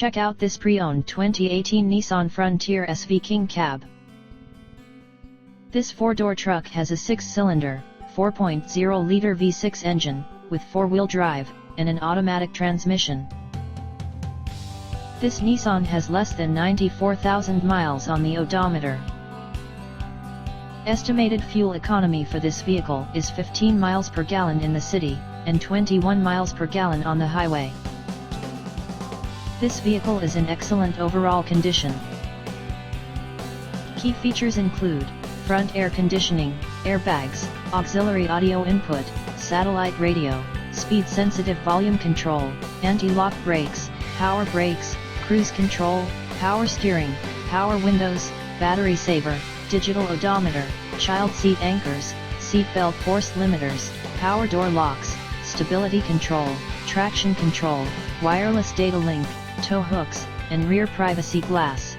Check out this pre-owned 2018 Nissan Frontier SV King Cab. This four-door truck has a 6-cylinder, 4.0-liter V6 engine, with four-wheel drive, and an automatic transmission. This Nissan has less than 94,000 miles on the odometer. Estimated fuel economy for this vehicle is 15 miles per gallon in the city, and 21 miles per gallon on the highway. This vehicle is in excellent overall condition. Key features include front air conditioning, airbags, auxiliary audio input, satellite radio, speed-sensitive volume control, anti-lock brakes, power brakes, cruise control, power steering, power windows, battery saver, digital odometer, child seat anchors, seat belt force limiters, power door locks, stability control, traction control, wireless data link, tow hooks, and rear privacy glass.